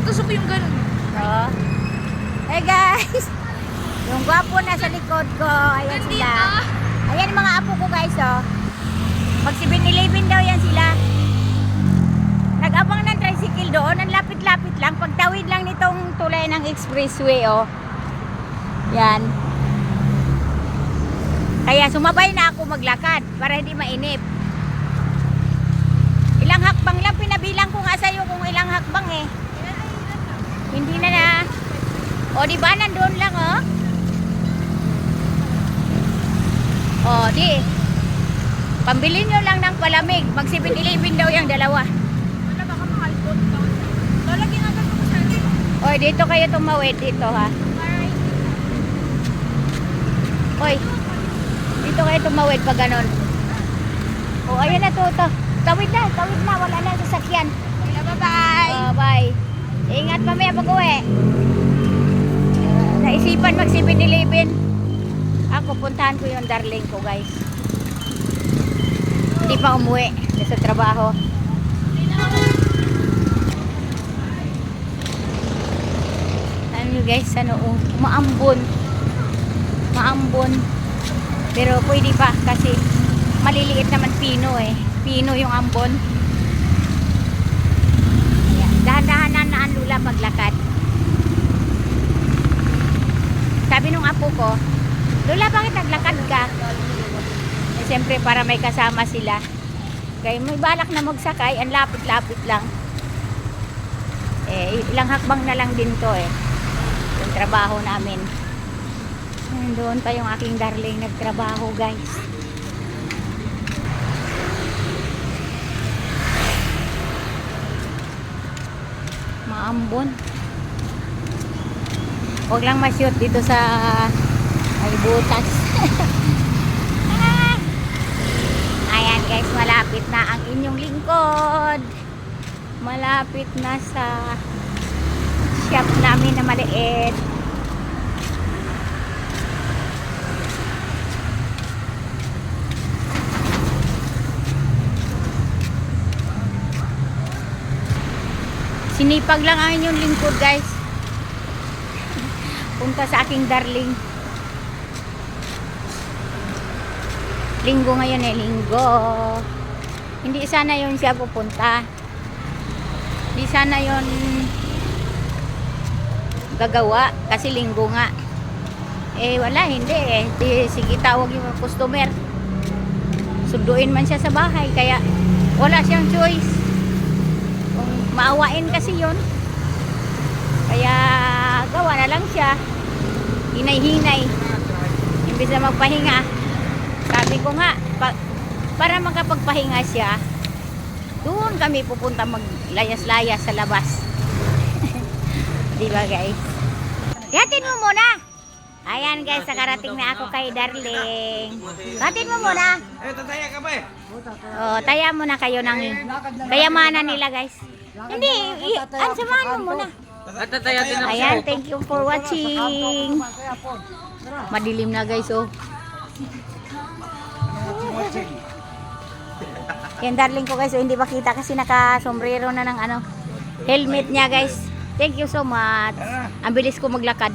gusto ko yung ganun. Oo. Hey guys! Yung gwapo na sa likod ko. Ayan sila. Ayan mga apo ko guys oh. Mag 7-Eleven daw yan sila. Nag-abang ng tricycle doon. Ang lapit-lapit lang. Pagtawid lang nitong tulay ng expressway oh. Yan. Kaya sumabay na ako maglakad para hindi mainip. Ilang hakbang lang. Pinabilang ko nga sa'yo kung ilang hakbang eh. Hindi na na. O diba nandun lang oh. O di. Pambili nyo lang ng palamig. Mag 7-Eleven daw yung dalawa. Wala baka makalpot ka. Lola, ginagawa ko sa akin. Oy, dito kayo tumawid dito ha. Oy. Dito kayo tumawid pag ganun. O ayan na to. Tawid na. Wala na sasakyan. Bye-bye. Bye. Ingat mamaya pag uwi. Naisipan mag 7-Eleven. Ako puntahan ko yung darling ko guys. Hindi pa umuwi sa trabaho. Alam nyo guys, maambon. Pero pwede pa kasi maliliit naman pino eh. Pino yung ambon. Dahan-dahanan na ang lula paglakad. Sabi nung apo ko, Lola, bakit naglakad ka? Eh, siyempre para may kasama sila. Kaya may balak na magsakay, ang lapit-lapit lang. Eh, ilang hakbang na lang din to eh. Yung trabaho namin. Doon pa yung aking darling nagtrabaho guys. Maambon. Huwag lang ma-shoot dito sa ay butas. Ayan guys, malapit na ang inyong lingkod. Malapit na sa shop namin na maliit. Sinipag lang ang inyong lingkod guys. Punta sa aking darling. Linggo ngayon eh, linggo. Hindi sana yun siya pupunta. Hindi sana yun gagawa kasi linggo nga. Eh wala, hindi eh. Sige, tawag yung customer. Sunduin man siya sa bahay kaya wala siyang choice. Kung maawain kasi yun. Kaya gawa na lang siya. Hinay-hinay. Imbis na magpahinga. Sabi ko nga, para makapagpahinga siya, doon kami pupunta maglayas-layas sa labas. Diba guys? Yatin mo muna. Ayan guys, nakarating na ako kay darling. Yatin mo muna. Tataya ka ba eh? Oh, taya muna kayo ng kayamanan nila guys. Hindi, samahan mo muna. Tataya din ako. Ayan, thank you for watching. Madilim na guys oh. Yan darling ko guys, hindi makita kasi naka-sombrero na ng helmet niya guys. Thank you so much. Ang bilis ko maglakad.